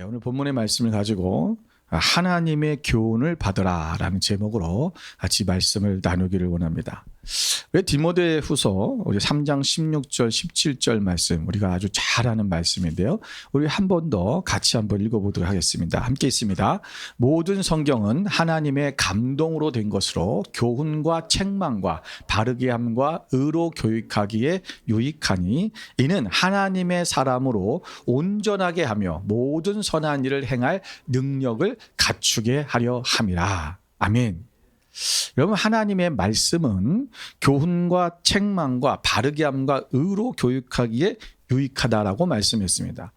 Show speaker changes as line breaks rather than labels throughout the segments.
오늘 본문의 말씀을 가지고 하나님의 교훈을 받으라 라는 제목으로 같이 말씀을 나누기를 원합니다. 왜 디모데후서 우리 3장 16절 17절 말씀 우리가 아주 잘 아는 말씀인데요. 우리 한 번 더 같이 한번 읽어보도록 하겠습니다. 함께 있습니다. 모든 성경은 하나님의 감동으로 된 것으로 교훈과 책망과 바르게 함과 의로 교육하기에 유익하니 이는 하나님의 사람으로 온전하게 하며 모든 선한 일을 행할 능력을 갖추게 하려 함이라. 아멘. 여러분, 하나님의 말씀은 교훈과 책망과 바르게 함과 의로 교육하기에 유익하다라고 말씀했습니다.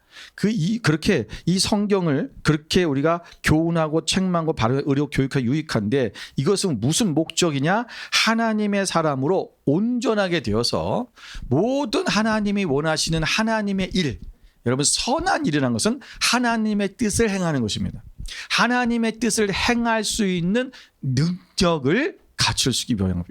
그렇게 이 성경을 그렇게 우리가 교훈하고 책망과 바르게 의로 교육하기 유익한데 이것은 무슨 목적이냐? 하나님의 사람으로 온전하게 되어서 모든 하나님이 원하시는 하나님의 일, 여러분 선한 일이라는 것은 하나님의 뜻을 행하는 것입니다. 하나님의 뜻을 행할 수 있는 능력을 갖출 수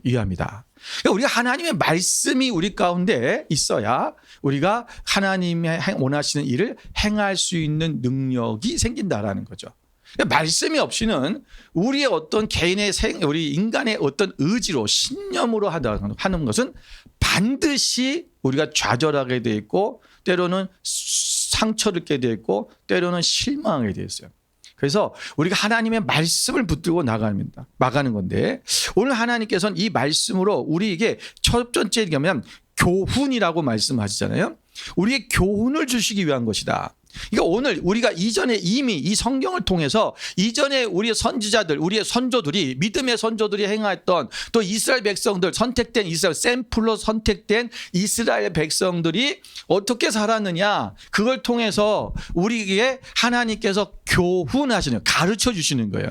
위함이다. 그러니까 우리가 하나님의 말씀이 우리 가운데 있어야 우리가 하나님이 원하시는 일을 행할 수 있는 능력이 생긴다라는 거죠. 그러니까 말씀이 없이는 우리의 어떤 개인의 우리 인간의 어떤 의지로 신념으로 하는 것은 반드시 우리가 좌절하게 돼 있고 때로는 상처를 입게 돼 있고 때로는 실망하게 돼 있어요. 그래서 우리가 하나님의 말씀을 붙들고 나가는 건데 오늘 하나님께서는 이 말씀으로 우리에게 첫 번째 얘기하면 교훈이라고 말씀하시잖아요. 우리의 교훈을 주시기 위한 것이다. 그러니까 오늘 우리가 이전에 이미 이 성경을 통해서 이전에 우리의 선지자들, 우리의 선조들이 믿음의 선조들이 행했던 또 이스라엘 백성들 선택된 이스라엘 샘플로 선택된 이스라엘 백성들이 어떻게 살았느냐 그걸 통해서 우리에게 하나님께서 교훈하시는 가르쳐 주시는 거예요.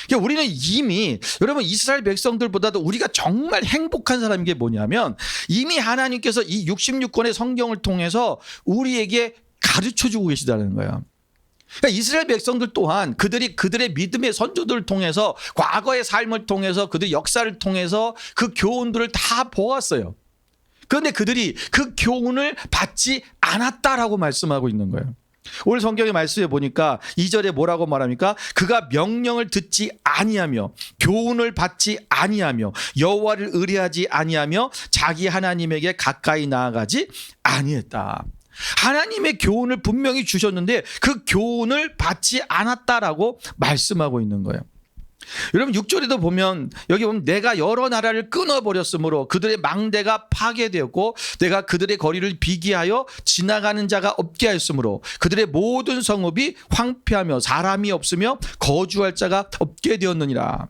그러니까 우리는 이미 여러분 이스라엘 백성들보다도 우리가 정말 행복한 사람인 게 뭐냐면 이미 하나님께서 이 66권의 성경을 통해서 우리에게 가르쳐주고 계시다는 거예요. 그러니까 이스라엘 백성들 또한 그들의 믿음의 선조들을 통해서 과거의 삶을 통해서 그들의 역사를 통해서 그 교훈들을 다 보았어요. 그런데 그들이 그 교훈을 받지 않았다라고 말씀하고 있는 거예요. 오늘 성경의 말씀에 보니까 2절에 뭐라고 말합니까? 그가 명령을 듣지 아니하며 교훈을 받지 아니하며 여호와를 의뢰하지 아니하며 자기 하나님에게 가까이 나아가지 아니했다. 하나님의 교훈을 분명히 주셨는데 그 교훈을 받지 않았다라고 말씀하고 있는 거예요. 여러분 6절에도 보면 여기 보면 내가 여러 나라를 끊어버렸으므로 그들의 망대가 파괴되었고 내가 그들의 거리를 비기하여 지나가는 자가 없게 하였으므로 그들의 모든 성읍이 황폐하며 사람이 없으며 거주할 자가 없게 되었느니라.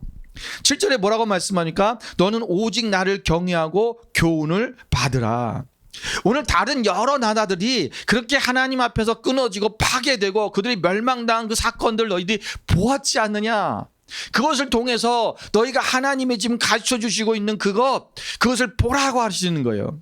7절에 뭐라고 말씀하니까 너는 오직 나를 경외하고 교훈을 받으라. 오늘 다른 여러 나라들이 그렇게 하나님 앞에서 끊어지고 파괴되고 그들이 멸망당한 그 사건들 너희들이 보았지 않느냐? 그것을 통해서 너희가 하나님이 지금 가르쳐 주시고 있는 그것을 보라고 하시는 거예요.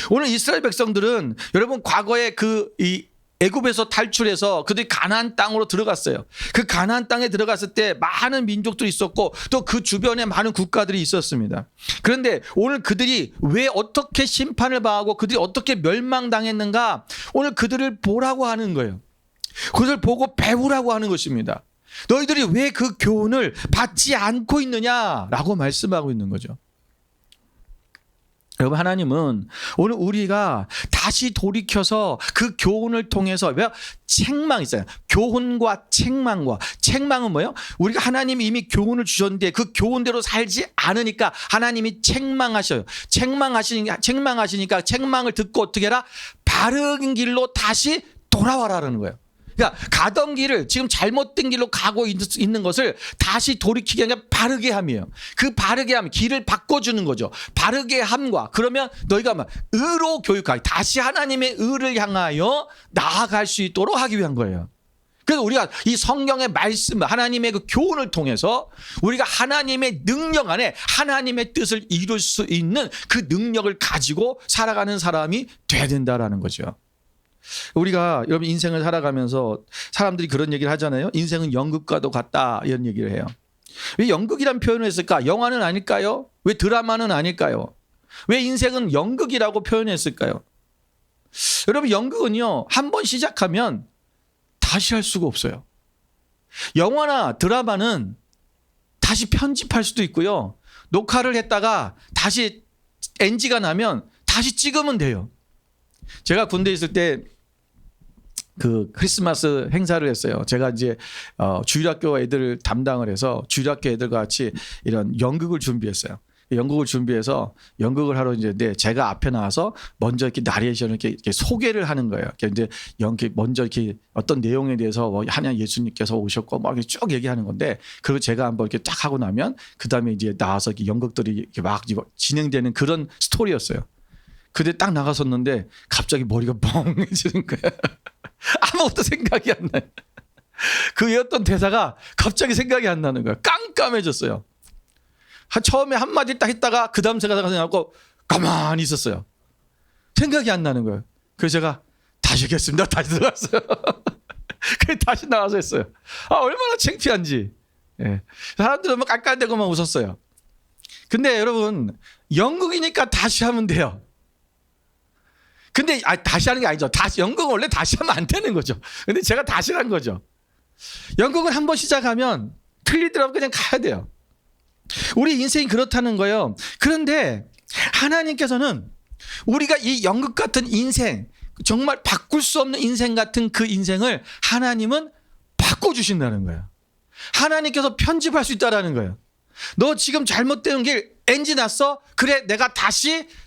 오늘 이스라엘 백성들은 여러분 과거에 이 애굽에서 탈출해서 그들이 가나안 땅으로 들어갔어요. 그 가나안 땅에 들어갔을 때 많은 민족들이 있었고 또 그 주변에 많은 국가들이 있었습니다. 그런데 오늘 그들이 왜 어떻게 심판을 받고 그들이 어떻게 멸망당했는가 오늘 그들을 보라고 하는 거예요. 그것을 보고 배우라고 하는 것입니다. 너희들이 왜 그 교훈을 받지 않고 있느냐라고 말씀하고 있는 거죠. 여러분 하나님은 오늘 우리가 다시 돌이켜서 그 교훈을 통해서 왜 책망 있어요. 교훈과 책망은 뭐예요? 우리가 하나님이 이미 교훈을 주셨는데 그 교훈대로 살지 않으니까 하나님이 책망하셔요. 책망하시니까 책망을 듣고 어떻게 해라? 바른 길로 다시 돌아와라라는 거예요. 그러니까 가던 길을 지금 잘못된 길로 가고 있는 것을 다시 돌이키게 하는 게 바르게 함이에요. 그 바르게 함, 길을 바꿔주는 거죠. 바르게 함과 그러면 너희가 의로 교육하기, 다시 하나님의 의를 향하여 나아갈 수 있도록 하기 위한 거예요. 그래서 우리가 이 성경의 말씀, 하나님의 그 교훈을 통해서 우리가 하나님의 능력 안에 하나님의 뜻을 이룰 수 있는 그 능력을 가지고 살아가는 사람이 돼야 된다라는 거죠. 우리가 여러분 인생을 살아가면서 사람들이 그런 얘기를 하잖아요. 인생은 연극과도 같다 이런 얘기를 해요. 왜 연극이란 표현을 했을까? 영화는 아닐까요? 왜 드라마는 아닐까요? 왜 인생은 연극이라고 표현했을까요? 여러분 연극은요 한 번 시작하면 다 다시 할 수가 없어요. 영화나 드라마는 다시 편집할 수도 있고요. 녹화를 했다가 다시 NG가 나면 다시 찍으면 돼요. 제가 군대에 있을 때 그 크리스마스 행사를 했어요. 제가 이제 주일학교 애들을 담당을 해서 주일학교 애들과 같이 이런 연극을 준비했어요. 연극을 준비해서 연극을 하러 이제 제가 앞에 나와서 먼저 이렇게 나레이션을 이렇게 소개를 하는 거예요. 이제 먼저 이렇게 어떤 내용에 대해서 하나님 예수님께서 오셨고 막 이렇게 쭉 얘기하는 건데, 그리고 제가 한번 이렇게 딱 하고 나면 그 다음에 이제 나와서 이렇게 연극들이 이렇게 막 진행되는 그런 스토리였어요. 근데 딱 나갔었는데 갑자기 머리가 멍해지는 거야. 아무것도 생각이 안 나요. 그 외웠던 대사가 갑자기 생각이 안 나는 거야. 깜깜해졌어요. 처음에 한마디 딱 했다가 그 다음 생각하고 생각하고 가만히 있었어요. 생각이 안 나는 거예요. 그래서 제가 다시 하겠습니다. 다시 들어갔어요. 그래서 다시 나와서 했어요. 얼마나 창피한지. 예. 사람들은 막 깔깔대고만 웃었어요. 근데 여러분, 연극이니까 다시 하면 돼요. 근데 다시 하는 게 아니죠. 연극은 원래 다시 하면 안 되는 거죠. 근데 제가 다시 한 거죠. 연극은 한번 시작하면 틀리더라도 그냥 가야 돼요. 우리 인생이 그렇다는 거예요. 그런데 하나님께서는 우리가 이 연극 같은 인생, 정말 바꿀 수 없는 인생 같은 그 인생을 하나님은 바꿔주신다는 거예요. 하나님께서 편집할 수 있다는 거예요. 너 지금 잘못되는 길 NG 났어? 그래, 내가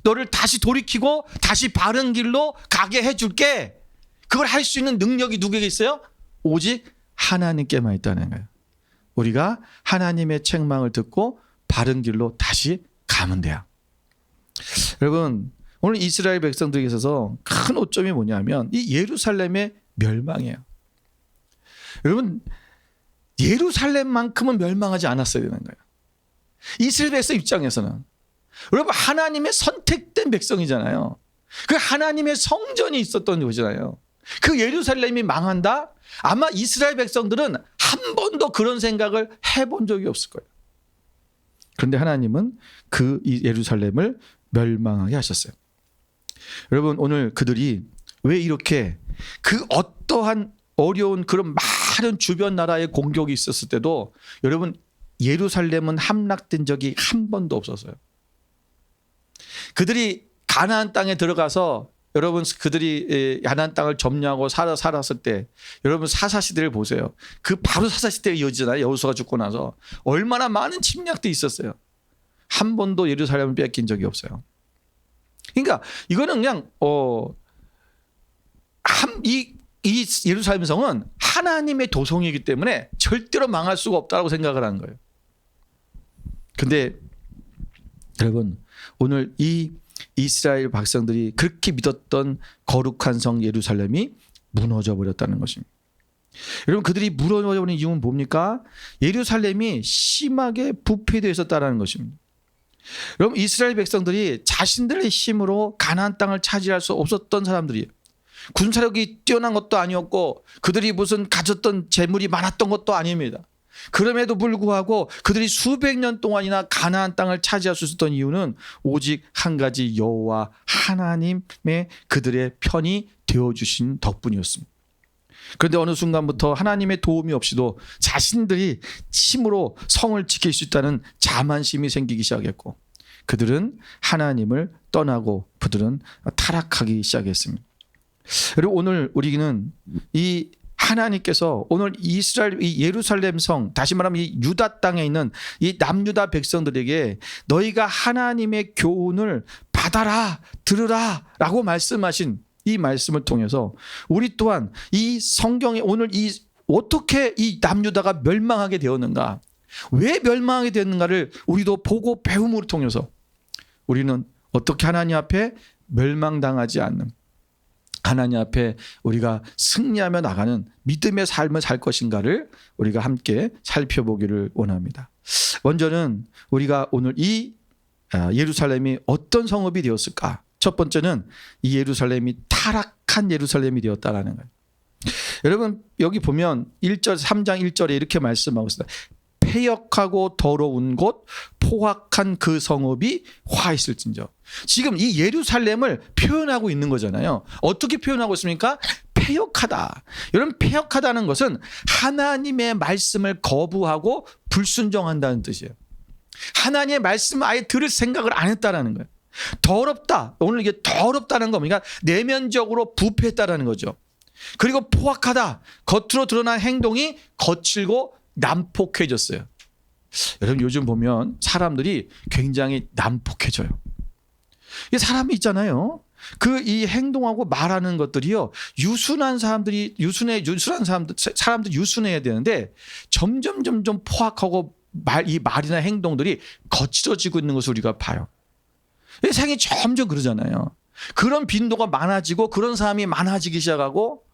너를 다시 돌이키고 다시 바른 길로 가게 해줄게. 그걸 할 수 있는 능력이 누구에게 있어요? 오직 하나님께만 있다는 거예요. 우리가 하나님의 책망을 듣고 바른 길로 다시 가면 돼요. 여러분, 오늘 이스라엘 백성들에게 있어서 큰 오점이 뭐냐면 이 예루살렘의 멸망이에요. 여러분, 예루살렘만큼은 멸망하지 않았어야 되는 거예요. 이스라엘 백성 입장에서는. 여러분, 하나님의 선택된 백성이잖아요. 그 하나님의 성전이 있었던 곳이잖아요. 그 예루살렘이 망한다? 아마 이스라엘 백성들은 한 번도 그런 생각을 해본 적이 없을 거예요. 그런데 하나님은 그 예루살렘을 멸망하게 하셨어요. 여러분, 오늘 그들이 왜 이렇게 그 어떠한 어려운 그런 많은 주변 나라의 공격이 있었을 때도 여러분, 예루살렘은 함락된 적이 한 번도 없었어요. 그들이 가나안 땅에 들어가서 여러분, 그들이 가나안 땅을 점령하고 살았을 때 여러분 사사시대를 보세요. 그 바로 사사시대가 이어지잖아요. 여호수아가 죽고 나서 얼마나 많은 침략도 있었어요. 한 번도 예루살렘을 뺏긴 적이 없어요. 그러니까 이거는 그냥 이 예루살렘 성은 하나님의 도성이기 때문에 절대로 망할 수가 없다고 생각을 하는 거예요. 근데 여러분, 오늘 이 이스라엘 백성들이 그렇게 믿었던 거룩한 성 예루살렘이 무너져 버렸다는 것입니다. 여러분, 그들이 무너져 버린 이유는 뭡니까? 예루살렘이 심하게 부패되어 있었다는 것입니다. 여러분, 이스라엘 백성들이 자신들의 힘으로 가나안 땅을 차지할 수 없었던 사람들이에요. 군사력이 뛰어난 것도 아니었고 그들이 무슨 가졌던 재물이 많았던 것도 아닙니다. 그럼에도 불구하고 그들이 수백 년 동안이나 가나안 땅을 차지할 수 있었던 이유는 오직 한 가지, 여호와 하나님의 그들의 편이 되어주신 덕분이었습니다. 그런데 어느 순간부터 하나님의 도움이 없이도 자신들이 힘으로 성을 지킬 수 있다는 자만심이 생기기 시작했고 그들은 하나님을 떠나고 그들은 타락하기 시작했습니다. 그리고 오늘 우리는 이 하나님께서 오늘 이스라엘 이 예루살렘 성, 다시 말하면 이 유다 땅에 있는 이 남유다 백성들에게 너희가 하나님의 교훈을 받아라, 들으라 라고 말씀하신 이 말씀을 통해서 우리 또한 이 성경에 오늘 어떻게 이 남유다가 멸망하게 되었는가, 왜 멸망하게 되었는가를 우리도 보고 배움을 통해서 우리는 어떻게 하나님 앞에 멸망당하지 않는, 하나님 앞에 우리가 승리하며 나가는 믿음의 삶을 살 것인가를 우리가 함께 살펴보기를 원합니다. 먼저는 우리가 오늘 이 예루살렘이 어떤 성읍이 되었을까? 첫 번째는 이 예루살렘이 타락한 예루살렘이 되었다라는 거예요. 여러분, 여기 보면 1절 3장 1절에 이렇게 말씀하고 있습니다. 패역하고 더러운 곳 포악한 그 성읍이 화있을진저. 지금 이 예루살렘을 표현하고 있는 거잖아요. 어떻게 표현하고 있습니까? 패역하다. 여러분, 패역하다는 것은 하나님의 말씀을 거부하고 불순종한다는 뜻이에요. 하나님의 말씀을 아예 들을 생각을 안 했다라는 거예요. 더럽다. 오늘 이게 더럽다는 겁니다. 그러니까 내면적으로 부패했다라는 거죠. 그리고 포악하다. 겉으로 드러난 행동이 거칠고 난폭해졌어요. 여러분, 요즘 보면 사람들이 굉장히 난폭해져요. 이 사람이 있잖아요. 그 이 행동하고 말하는 것들이요, 유순한 사람들이 유순한 사람들 유순해야 되는데 점점 포악하고 이 말이나 행동들이 거칠어지고 있는 것을 우리가 봐요. 세상이 점점 그러잖아요. 그런 빈도가 많아지고 그런 사람이 많아지기 시작하고,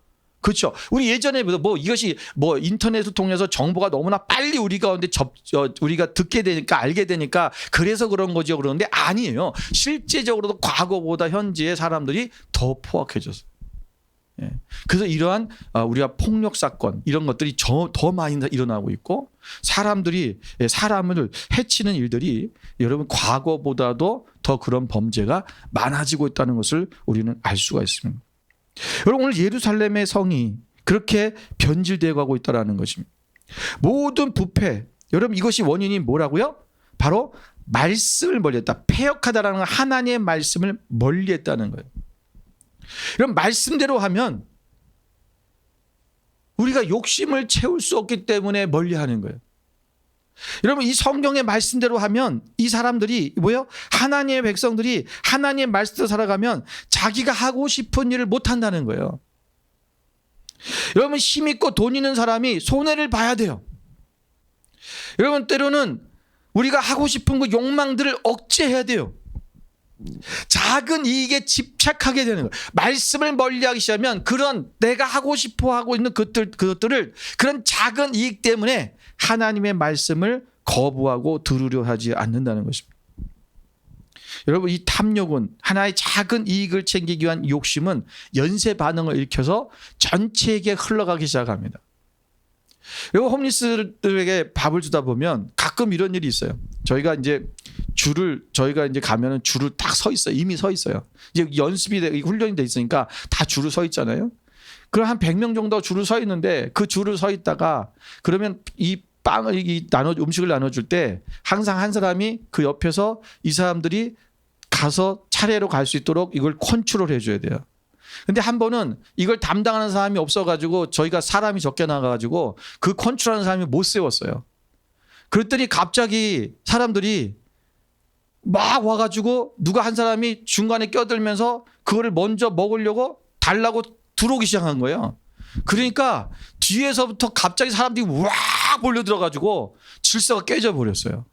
그렇죠. 우리 예전에 뭐 이것이 뭐 인터넷을 통해서 정보가 너무나 빨리 우리 가운데 우리가 듣게 되니까 알게 되니까 그래서 그런 거죠. 그러는데 아니에요. 실제적으로도 과거보다 현재의 사람들이 더 포악해졌어요. 예. 그래서 이러한 우리가 폭력 사건 이런 것들이 더 많이 일어나고 있고, 사람들이 사람을 해치는 일들이 여러분 과거보다도 더 그런 범죄가 많아지고 있다는 것을 우리는 알 수가 있습니다. 여러분, 오늘 예루살렘의 성이 그렇게 변질되어 가고 있다는 것입니다. 모든 부패, 여러분 이것이 원인이 뭐라고요? 바로 말씀을 멀리했다. 패역하다라는 건 하나님의 말씀을 멀리했다는 거예요. 그럼 말씀대로 하면 우리가 욕심을 채울 수 없기 때문에 멀리하는 거예요. 여러분, 이 성경의 말씀대로 하면 이 사람들이 뭐예요? 하나님의 백성들이 하나님의 말씀대로 살아가면 자기가 하고 싶은 일을 못 한다는 거예요. 여러분, 힘 있고 돈 있는 사람이 손해를 봐야 돼요. 여러분, 때로는 우리가 하고 싶은 그 욕망들을 억제해야 돼요. 작은 이익에 집착하게 되는 거예요. 말씀을 멀리하기 시작하면 그런 내가 하고 싶어 하고 있는 그것들을 그런 작은 이익 때문에 하나님의 말씀을 거부하고 들으려 하지 않는다는 것입니다. 여러분, 이 탐욕은, 하나의 작은 이익을 챙기기 위한 욕심은 연쇄 반응을 일으켜서 전체에게 흘러가기 시작합니다. 여러분, 홈리스들에게 밥을 주다 보면 가끔 이런 일이 있어요. 저희가 이제 가면은 줄을 딱 서 있어요. 이미 서 있어요. 이제 훈련이 돼 있으니까 다 줄을 서 있잖아요. 그럼 한 100명 정도 줄을 서 있는데 그 줄을 서 있다가 그러면 이 음식을 나눠줄 때 항상 한 사람이 그 옆에서 이 사람들이 가서 차례로 갈 수 있도록 이걸 컨트롤 해줘야 돼요. 근데 한 번은 이걸 담당하는 사람이 없어가지고 저희가 사람이 적게 나가가지고 그 컨트롤하는 사람이 못 세웠어요. 그랬더니 갑자기 사람들이 막 와가지고 누가 한 사람이 중간에 껴들면서 그거를 먼저 먹으려고 달라고 들어오기 시작한 거예요. 그러니까 뒤에서부터 갑자기 사람들이 와 몰려들어가지고 질서가 깨져 버렸어요.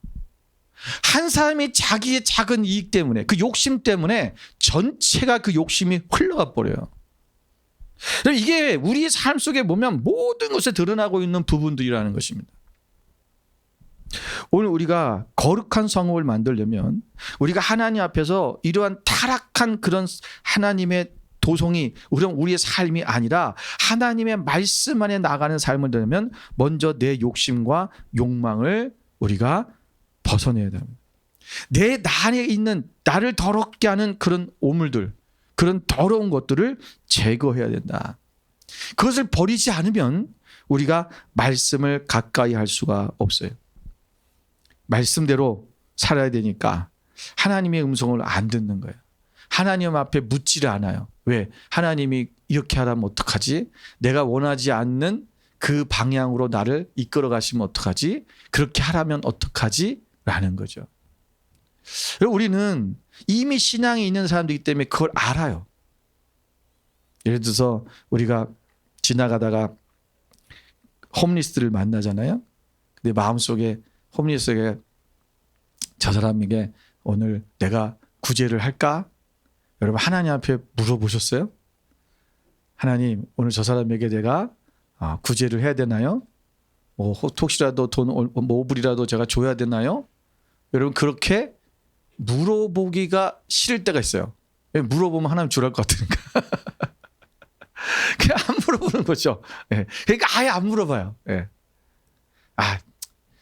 한 사람이 자기의 작은 이익 때문에, 그 욕심 때문에 전체가 그 욕심이 흘러가 버려요. 이게 우리의 삶 속에 보면 모든 것에 드러나고 있는 부분들이라는 것입니다. 오늘 우리가 거룩한 성읍을 만들려면 우리가 하나님 앞에서 이러한 타락한 그런 하나님의 도성이 우리의 삶이 아니라 하나님의 말씀 안에 나가는 삶을 되려면 먼저 내 욕심과 욕망을 우리가 벗어내야 됩니다. 내 안에 있는 나를 더럽게 하는 그런 오물들, 그런 더러운 것들을 제거해야 된다. 그것을 버리지 않으면 우리가 말씀을 가까이 할 수가 없어요. 말씀대로 살아야 되니까 하나님의 음성을 안 듣는 거예요. 하나님 앞에 묻지를 않아요. 왜? 하나님이 이렇게 하라면 어떡하지? 내가 원하지 않는 그 방향으로 나를 이끌어 가시면 어떡하지? 그렇게 하라면 어떡하지? 라는 거죠. 우리는 이미 신앙이 있는 사람들이기 때문에 그걸 알아요. 예를 들어서 우리가 지나가다가 홈리스를 만나잖아요. 근데 마음속에 홈리스에게 저 사람에게 오늘 내가 구제를 할까? 여러분, 하나님 앞에 물어보셨어요? 하나님, 오늘 저 사람에게 내가 구제를 해야 되나요? 혹시라도 돈 5불이라도 제가 줘야 되나요? 여러분, 그렇게 물어보기가 싫을 때가 있어요. 물어보면 하나님 주랄 것 같으니까. 그냥 안 물어보는 거죠. 그러니까 아예 안 물어봐요.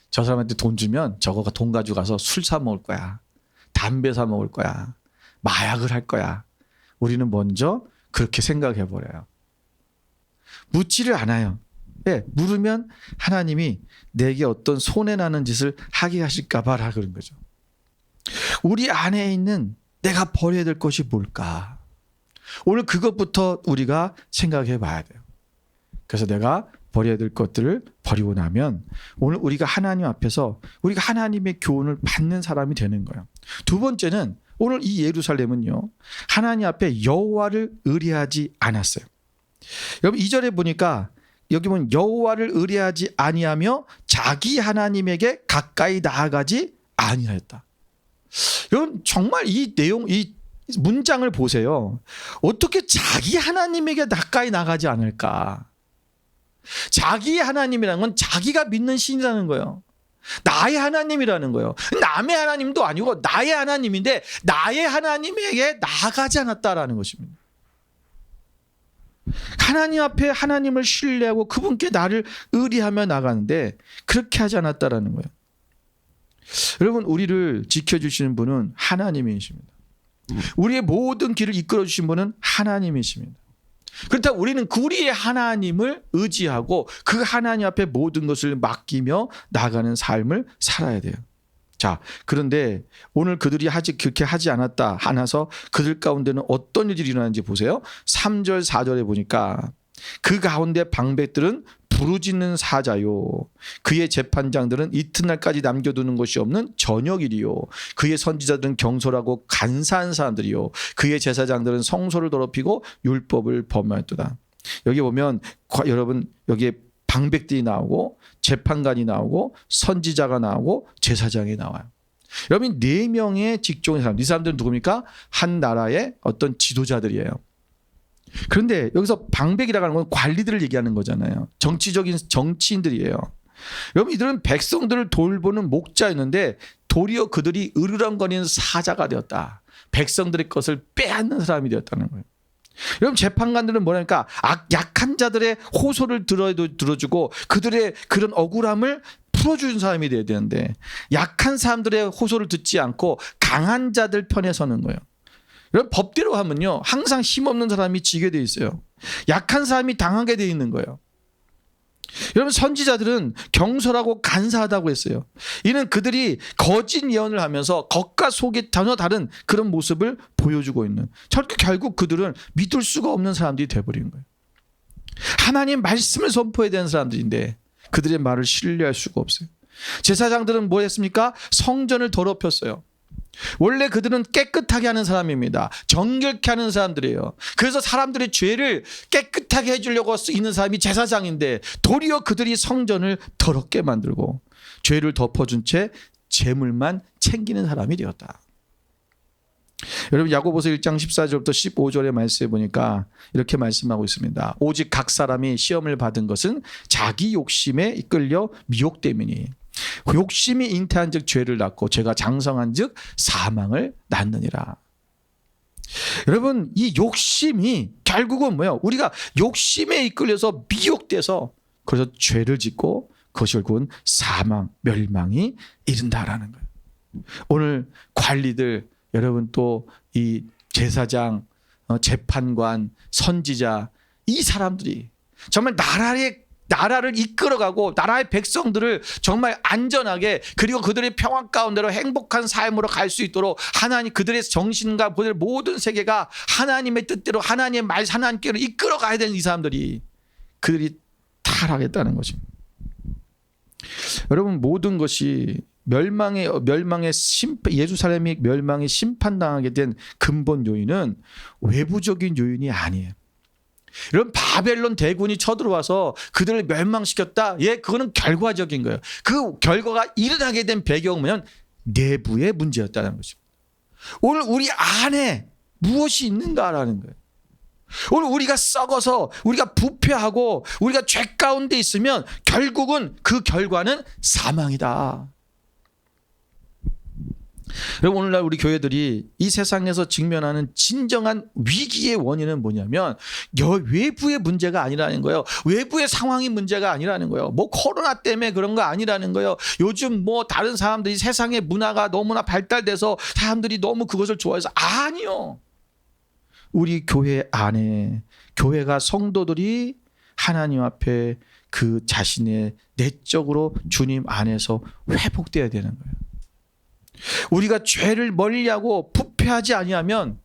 저 사람한테 돈 주면 저거가 돈 가지고 가서 술 사 먹을 거야. 담배 사 먹을 거야. 마약을 할 거야. 우리는 먼저 그렇게 생각해 버려요. 묻지를 않아요. 예, 물으면 하나님이 내게 어떤 손해나는 짓을 하게 하실까 봐라 그런 거죠. 우리 안에 있는 내가 버려야 될 것이 뭘까? 오늘 그것부터 우리가 생각해 봐야 돼요. 그래서 내가 버려야 될 것들을 버리고 나면 오늘 우리가 하나님 앞에서 우리가 하나님의 교훈을 받는 사람이 되는 거예요. 두 번째는 오늘 이 예루살렘은요, 하나님 앞에 여호와를 의뢰하지 않았어요. 여러분 2절에 보니까 여기 보면 여호와를 의뢰하지 아니하며 자기 하나님에게 가까이 나아가지 아니하였다. 여러분 정말 이 내용, 이 문장을 보세요. 어떻게 자기 하나님에게 가까이 나가지 않을까? 자기 하나님이라는 건 자기가 믿는 신이라는 거예요. 나의 하나님이라는 거예요. 남의 하나님도 아니고 나의 하나님인데 나의 하나님에게 나아가지 않았다라는 것입니다. 하나님 앞에 하나님을 신뢰하고 그분께 나를 의뢰하며 나가는데 그렇게 하지 않았다라는 거예요. 여러분 우리를 지켜주시는 분은 하나님이십니다. 우리의 모든 길을 이끌어 주신 분은 하나님이십니다. 그렇다고 우리는 우리의 하나님을 의지하고 그 하나님 앞에 모든 것을 맡기며 나가는 삶을 살아야 돼요. 자, 그런데 오늘 그들이 그렇게 하지 않아서 그들 가운데는 어떤 일이 일어나는지 보세요. 3절 4절에 보니까 그 가운데 방백들은 부르짖는 사자요, 그의 재판장들은 이튿날까지 남겨두는 것이 없는 저녁일이요, 그의 선지자들은 경솔하고 간사한 사람들이요, 그의 제사장들은 성소를 더럽히고 율법을 범하였도다. 여기 보면 여러분 여기에 방백들이 나오고 재판관이 나오고 선지자가 나오고 제사장이 나와요. 여러분 4명의 직종의 사람, 이 사람들은 누굽니까? 한 나라의 어떤 지도자들이에요. 그런데 여기서 방백이라고 하는 건 관리들을 얘기하는 거잖아요. 정치적인 정치인들이에요. 여러분 이들은 백성들을 돌보는 목자였는데 도리어 그들이 으르렁거리는 사자가 되었다. 백성들의 것을 빼앗는 사람이 되었다는 거예요. 여러분 재판관들은 뭐라니까 약한 자들의 호소를 들어주고 그들의 그런 억울함을 풀어주는 사람이 되어야 되는데 약한 사람들의 호소를 듣지 않고 강한 자들 편에 서는 거예요. 여러분 법대로 하면요 항상 힘없는 사람이 지게 돼 있어요. 약한 사람이 당하게 돼 있는 거예요. 여러분 선지자들은 경솔하고 간사하다고 했어요. 이는 그들이 거짓 예언을 하면서 겉과 속이 전혀 다른 그런 모습을 보여주고 있는, 결국 그들은 믿을 수가 없는 사람들이 돼버린 거예요. 하나님 말씀을 선포해야 되는 사람들인데 그들의 말을 신뢰할 수가 없어요. 제사장들은 뭐 했습니까? 성전을 더럽혔어요. 원래 그들은 깨끗하게 하는 사람입니다. 정결케 하는 사람들이에요. 그래서 사람들의 죄를 깨끗하게 해주려고 있는 사람이 제사장인데 도리어 그들이 성전을 더럽게 만들고 죄를 덮어준 채 재물만 챙기는 사람이 되었다. 여러분 야고보서 1장 14절부터 15절의 말씀에 보니까 이렇게 말씀하고 있습니다. 오직 각 사람이 시험을 받은 것은 자기 욕심에 이끌려 미혹됨이니 욕심이 잉태한 즉 죄를 낳고 죄가 장성한 즉 사망을 낳느니라. 여러분 이 욕심이 결국은 뭐예요? 우리가 욕심에 이끌려서 미혹돼서 그래서 죄를 짓고 그것이 결국은 사망, 멸망이 이른다라는 거예요. 오늘 관리들, 여러분 또 이 제사장, 재판관, 선지자, 이 사람들이 정말 나라를 이끌어가고 나라의 백성들을 정말 안전하게 그리고 그들의 평화 가운데로 행복한 삶으로 갈 수 있도록 하나님 그들의 정신과 모든 세계가 하나님의 뜻대로 하나님의 말 하나님께로 이끌어가야 되는 이 사람들이 그들이 타락했다는 것입니다. 여러분 모든 것이 예루살렘이 멸망에 심판당하게 된 근본 요인은 외부적인 요인이 아니에요. 여러분 바벨론 대군이 쳐들어와서 그들을 멸망시켰다. 그거는 결과적인 거예요. 그 결과가 일어나게 된 배경은 뭐냐면 내부의 문제였다는 것입니다. 오늘 우리 안에 무엇이 있는가라는 거예요. 오늘 우리가 썩어서 우리가 부패하고 우리가 죄 가운데 있으면 결국은 그 결과는 사망이다. 여러분 오늘날 우리 교회들이 이 세상에서 직면하는 진정한 위기의 원인은 뭐냐면 외부의 문제가 아니라는 거예요. 외부의 상황이 문제가 아니라는 거예요. 뭐 코로나 때문에 그런 거 아니라는 거예요. 요즘 뭐 다른 사람들이 세상의 문화가 너무나 발달돼서 사람들이 너무 그것을 좋아해서 아니요. 우리 교회 안에 교회가 성도들이 하나님 앞에 그 자신의 내적으로 주님 안에서 회복되어야 되는 거예요. 우리가 죄를 멀리하고 부패하지 아니하면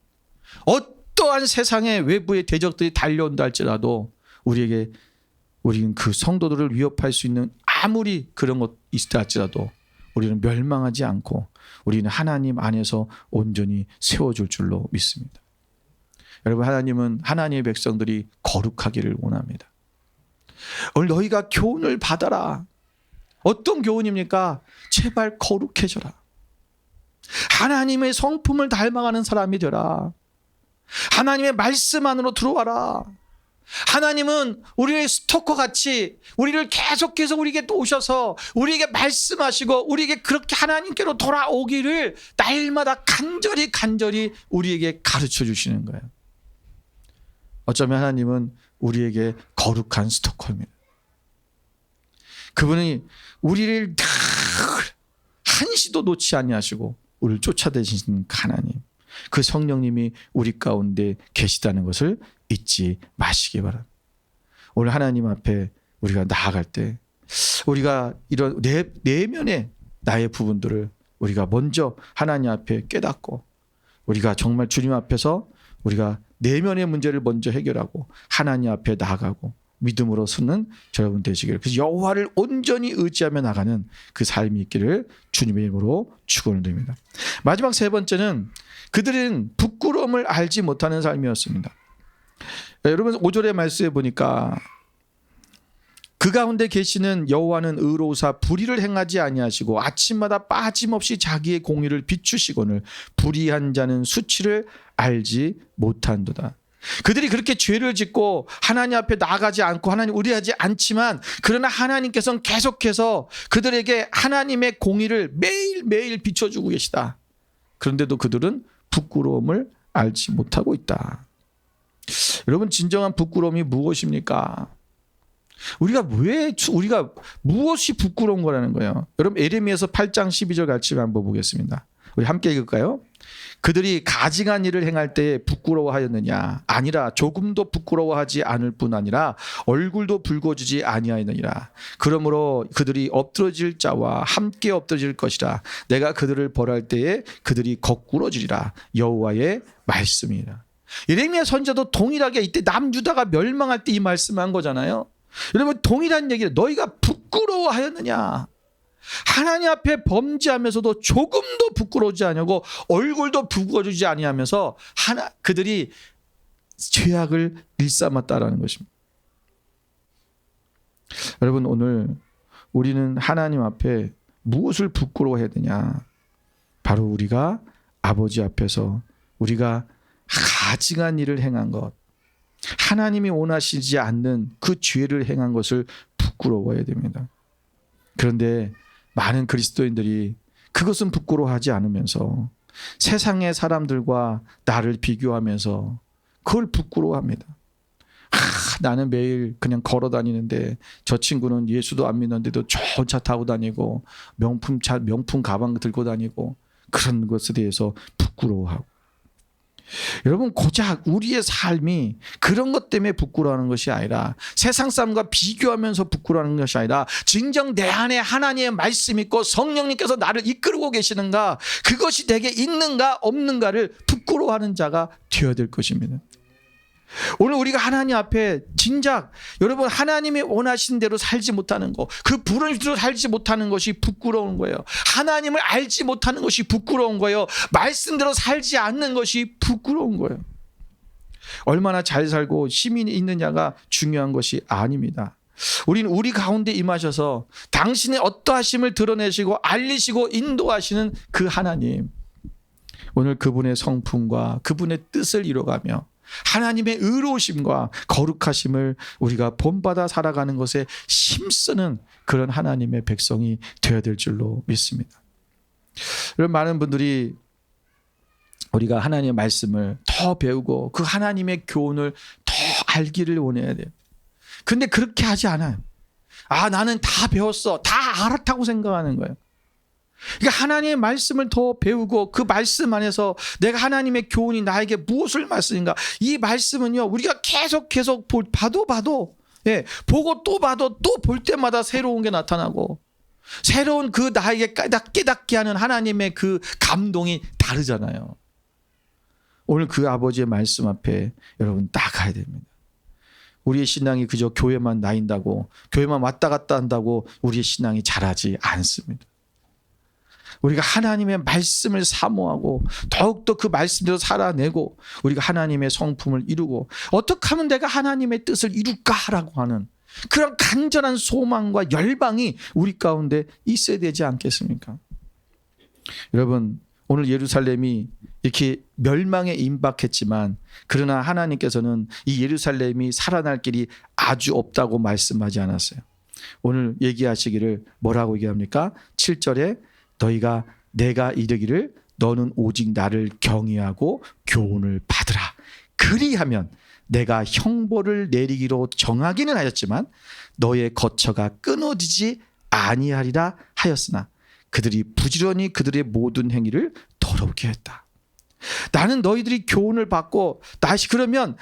어떠한 세상의 외부의 대적들이 달려온다 할지라도 우리는 그 성도들을 위협할 수 있는 아무리 그런 것 있다 할지라도 우리는 멸망하지 않고 우리는 하나님 안에서 온전히 세워줄 줄로 믿습니다. 여러분, 하나님은 하나님의 백성들이 거룩하기를 원합니다. 오늘 너희가 교훈을 받아라. 어떤 교훈입니까? 제발 거룩해져라. 하나님의 성품을 닮아가는 사람이 되라. 하나님의 말씀 안으로 들어와라. 하나님은 우리의 스토커 같이 우리를 계속해서 우리에게 또 오셔서 우리에게 말씀하시고 우리에게 그렇게 하나님께로 돌아오기를 날마다 간절히 우리에게 가르쳐 주시는 거예요. 어쩌면 하나님은 우리에게 거룩한 스토커입니다. 그분이 우리를 늘 한시도 놓지 아니하시고 우리를 쫓아다니시는 하나님, 그 성령님이 우리 가운데 계시다는 것을 잊지 마시기 바랍니다. 오늘 하나님 앞에 우리가 나아갈 때 우리가 이런 내면의 나의 부분들을 우리가 먼저 하나님 앞에 깨닫고 우리가 정말 주님 앞에서 우리가 내면의 문제를 먼저 해결하고 하나님 앞에 나아가고 믿음으로 서는 여러분 되시기를, 그래서 여호와를 온전히 의지하며 나가는 그 삶이 있기를 주님의 이름으로 축원을 드립니다. 마지막 세 번째는 그들은 부끄러움을 알지 못하는 삶이었습니다. 여러분 5절의 말씀에 보니까 그 가운데 계시는 여호와는 의로우사 불의를 행하지 아니하시고 아침마다 빠짐없이 자기의 공의를 비추시거늘 불의한 자는 수치를 알지 못한도다. 그들이 그렇게 죄를 짓고 하나님 앞에 나아가지 않고 하나님 의뢰하지 않지만 그러나 하나님께서는 계속해서 그들에게 하나님의 공의를 매일매일 비춰주고 계시다. 그런데도 그들은 부끄러움을 알지 못하고 있다. 여러분, 진정한 부끄러움이 무엇입니까? 우리가 무엇이 부끄러운 거라는 거예요? 여러분, 예레미야서 8장 12절 같이 한번 보겠습니다. 우리 함께 읽을까요? 그들이 가증한 일을 행할 때에 부끄러워하였느냐? 아니라 조금도 부끄러워하지 않을 뿐 아니라 얼굴도 붉어지지 아니하였느니라. 그러므로 그들이 엎드러질 자와 함께 엎드러질 것이라. 내가 그들을 벌할 때에 그들이 거꾸러지리라. 여호와의 말씀이라. 예레미야 선지자도 동일하게 이때 남유다가 멸망할 때 이 말씀한 거잖아요. 여러분, 동일한 얘기를 너희가 부끄러워하였느냐? 하나님 앞에 범죄하면서도 조금도 부끄러우지 아니하고 얼굴도 붉어지지 아니하면서 그들이 죄악을 일삼았다라는 것입니다. 여러분, 오늘 우리는 하나님 앞에 무엇을 부끄러워해야 되냐? 바로 우리가 아버지 앞에서 우리가 가증한 일을 행한 것, 하나님이 원하시지 않는 그 죄를 행한 것을 부끄러워해야 됩니다. 그런데 많은 그리스도인들이 그것은 부끄러워하지 않으면서 세상의 사람들과 나를 비교하면서 그걸 부끄러워합니다. 나는 매일 그냥 걸어 다니는데 저 친구는 예수도 안 믿는데도 좋은 차 타고 다니고 명품 가방 들고 다니고, 그런 것에 대해서 부끄러워하고. 여러분, 고작 우리의 삶이 그런 것 때문에 부끄러워하는 것이 아니라, 세상 사람과 비교하면서 부끄러워하는 것이 아니라, 진정 내 안에 하나님의 말씀이 있고 성령님께서 나를 이끌고 계시는가, 그것이 내게 있는가 없는가를 부끄러워하는 자가 되어야 될 것입니다. 오늘 우리가 하나님 앞에 진작 여러분 하나님이 원하신 대로 살지 못하는 것, 그 부르는 대로 살지 못하는 것이 부끄러운 거예요. 하나님을 알지 못하는 것이 부끄러운 거예요. 말씀대로 살지 않는 것이 부끄러운 거예요. 얼마나 잘 살고 힘이 있느냐가 중요한 것이 아닙니다. 우리는 우리 가운데 임하셔서 당신의 어떠하심을 드러내시고 알리시고 인도하시는 그 하나님, 오늘 그분의 성품과 그분의 뜻을 이뤄가며 하나님의 의로우심과 거룩하심을 우리가 본받아 살아가는 것에 힘쓰는 그런 하나님의 백성이 되어야 될 줄로 믿습니다. 여러분, 많은 분들이 우리가 하나님의 말씀을 더 배우고 그 하나님의 교훈을 더 알기를 원해야 돼요. 근데 그렇게 하지 않아요. 나는 다 배웠어, 다 알았다고 생각하는 거예요. 그러니까 하나님의 말씀을 더 배우고 그 말씀 안에서 내가 하나님의 교훈이 나에게 무엇을 말씀인가, 이 말씀은요 우리가 계속 봐도 예, 보고 또 봐도 또 볼 때마다 새로운 게 나타나고 새로운 그 나에게 깨닫게 하는 하나님의 그 감동이 다르잖아요. 오늘 그 아버지의 말씀 앞에 여러분 나가야 됩니다. 우리의 신앙이 그저 교회만 나인다고, 교회만 왔다 갔다 한다고 우리의 신앙이 자라지 않습니다. 우리가 하나님의 말씀을 사모하고 더욱더 그 말씀대로 살아내고 우리가 하나님의 성품을 이루고 어떻게 하면 내가 하나님의 뜻을 이룰까라고 하는 그런 간절한 소망과 열방이 우리 가운데 있어야 되지 않겠습니까? 여러분, 오늘 예루살렘이 이렇게 멸망에 임박했지만 그러나 하나님께서는 이 예루살렘이 살아날 길이 아주 없다고 말씀하지 않았어요. 오늘 얘기하시기를 뭐라고 얘기합니까? 7절에 너희가 내가 이르기를 너는 오직 나를 경외하고 교훈을 받으라. 그리하면 내가 형벌을 내리기로 정하기는 하였지만 너의 거처가 끊어지지 아니하리라 하였으나 그들이 부지런히 그들의 모든 행위를 더럽게 했다. 나는 너희들이 교훈을 받고 다시 그러면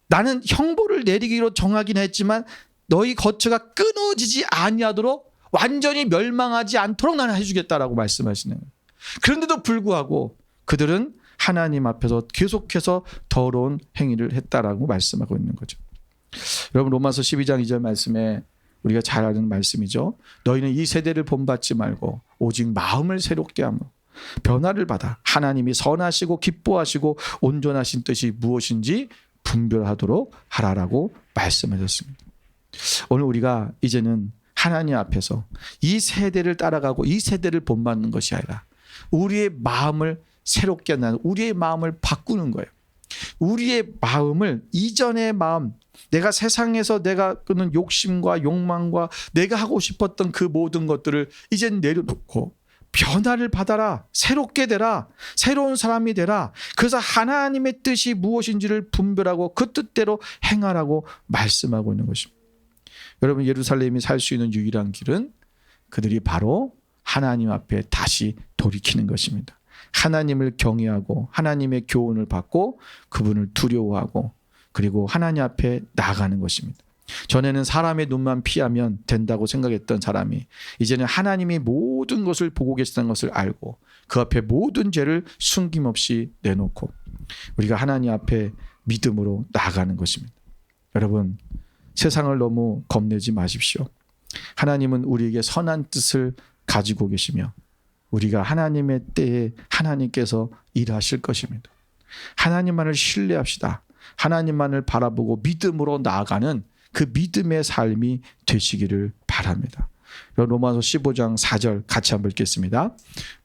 나는 형벌을 내리기로 정하긴 했지만 너희 거처가 끊어지지 아니하도록 완전히 멸망하지 않도록 나는 해주겠다라고 말씀하시는 거예요. 그런데도 불구하고 그들은 하나님 앞에서 계속해서 더러운 행위를 했다라고 말씀하고 있는 거죠. 여러분, 로마서 12장 2절 말씀에 우리가 잘 아는 말씀이죠. 너희는 이 세대를 본받지 말고 오직 마음을 새롭게 하며 변화를 받아 하나님이 선하시고 기뻐하시고 온전하신 뜻이 무엇인지 분별하도록 하라라고 말씀하셨습니다. 오늘 우리가 이제는 하나님 앞에서 이 세대를 따라가고 이 세대를 본받는 것이 아니라 우리의 마음을 새롭게 하는, 우리의 마음을 바꾸는 거예요. 우리의 마음을, 이전의 마음, 내가 세상에서 내가 끄는 욕심과 욕망과 내가 하고 싶었던 그 모든 것들을 이젠 내려놓고 변화를 받아라, 새롭게 되라, 새로운 사람이 되라. 그래서 하나님의 뜻이 무엇인지를 분별하고 그 뜻대로 행하라고 말씀하고 있는 것입니다. 여러분, 예루살렘이 살 수 있는 유일한 길은 그들이 바로 하나님 앞에 다시 돌이키는 것입니다. 하나님을 경외하고 하나님의 교훈을 받고 그분을 두려워하고 그리고 하나님 앞에 나아가는 것입니다. 전에는 사람의 눈만 피하면 된다고 생각했던 사람이 이제는 하나님이 모든 것을 보고 계시다는 것을 알고 그 앞에 모든 죄를 숨김없이 내놓고 우리가 하나님 앞에 믿음으로 나아가는 것입니다. 여러분, 세상을 너무 겁내지 마십시오. 하나님은 우리에게 선한 뜻을 가지고 계시며 우리가 하나님의 때에 하나님께서 일하실 것입니다. 하나님만을 신뢰합시다. 하나님만을 바라보고 믿음으로 나아가는 그 믿음의 삶이 되시기를 바랍니다. 로마서 15장 4절 같이 한번 읽겠습니다.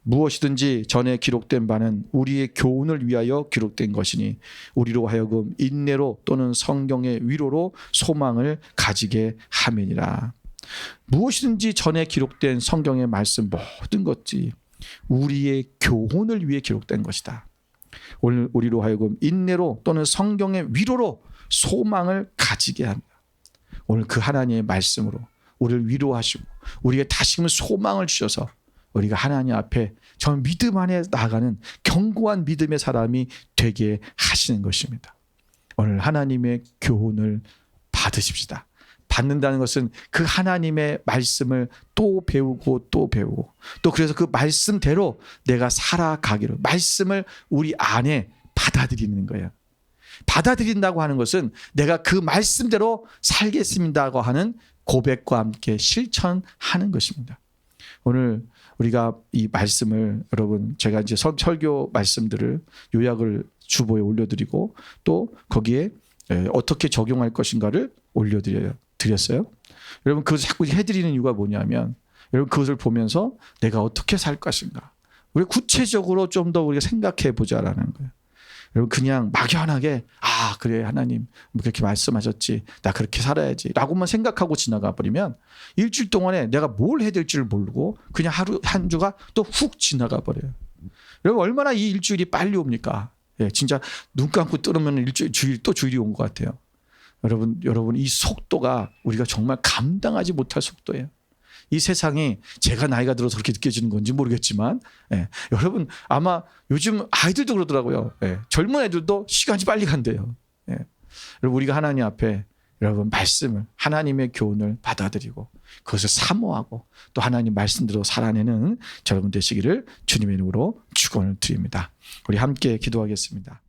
무엇이든지 전에 기록된 바는 우리의 교훈을 위하여 기록된 것이니 우리로 하여금 인내로 또는 성경의 위로로 소망을 가지게 함이니라. 무엇이든지 전에 기록된 성경의 말씀 모든 것이 우리의 교훈을 위해 기록된 것이다. 오늘 우리로 하여금 인내로 또는 성경의 위로로 소망을 가지게 합니다. 오늘 그 하나님의 말씀으로 우리를 위로하시고 우리에게 다시금 소망을 주셔서 우리가 하나님 앞에 저 믿음 안에 나아가는 견고한 믿음의 사람이 되게 하시는 것입니다. 오늘 하나님의 교훈을 받으십시다. 받는다는 것은 그 하나님의 말씀을 또 배우고 또 배우고 또 그래서 그 말씀대로 내가 살아가기로 말씀을 우리 안에 받아들이는 거예요. 받아들인다고 하는 것은 내가 그 말씀대로 살겠습니다고 하는 고백과 함께 실천하는 것입니다. 오늘 우리가 이 말씀을 여러분 제가 이제 설교 말씀들을 요약을 주보에 올려드리고 또 거기에 어떻게 적용할 것인가를 올려드렸어요. 여러분 그것을 자꾸 해드리는 이유가 뭐냐면 여러분 그것을 보면서 내가 어떻게 살 것인가 우리 구체적으로 좀 더 우리가 생각해 보자라는 거예요. 여러분 그냥 막연하게 아 그래 하나님 그렇게 말씀하셨지 나 그렇게 살아야지 라고만 생각하고 지나가 버리면 일주일 동안에 내가 뭘 해야 될지를 모르고 그냥 하루 한 주가 또 훅 지나가 버려요. 여러분 얼마나 이 일주일이 빨리 옵니까? 예, 진짜 눈 감고 뜨면 주일이 온 것 같아요. 여러분 이 속도가 우리가 정말 감당하지 못할 속도예요. 이 세상이 제가 나이가 들어서 그렇게 느껴지는 건지 모르겠지만 여러분 아마 요즘 아이들도 그러더라고요. 젊은 애들도 시간이 빨리 간대요. 여러분 우리가 하나님 앞에 여러분 말씀을 하나님의 교훈을 받아들이고 그것을 사모하고 또 하나님 말씀대로 살아내는 여러분 되시기를 주님의 이름으로 축원을 드립니다. 우리 함께 기도하겠습니다.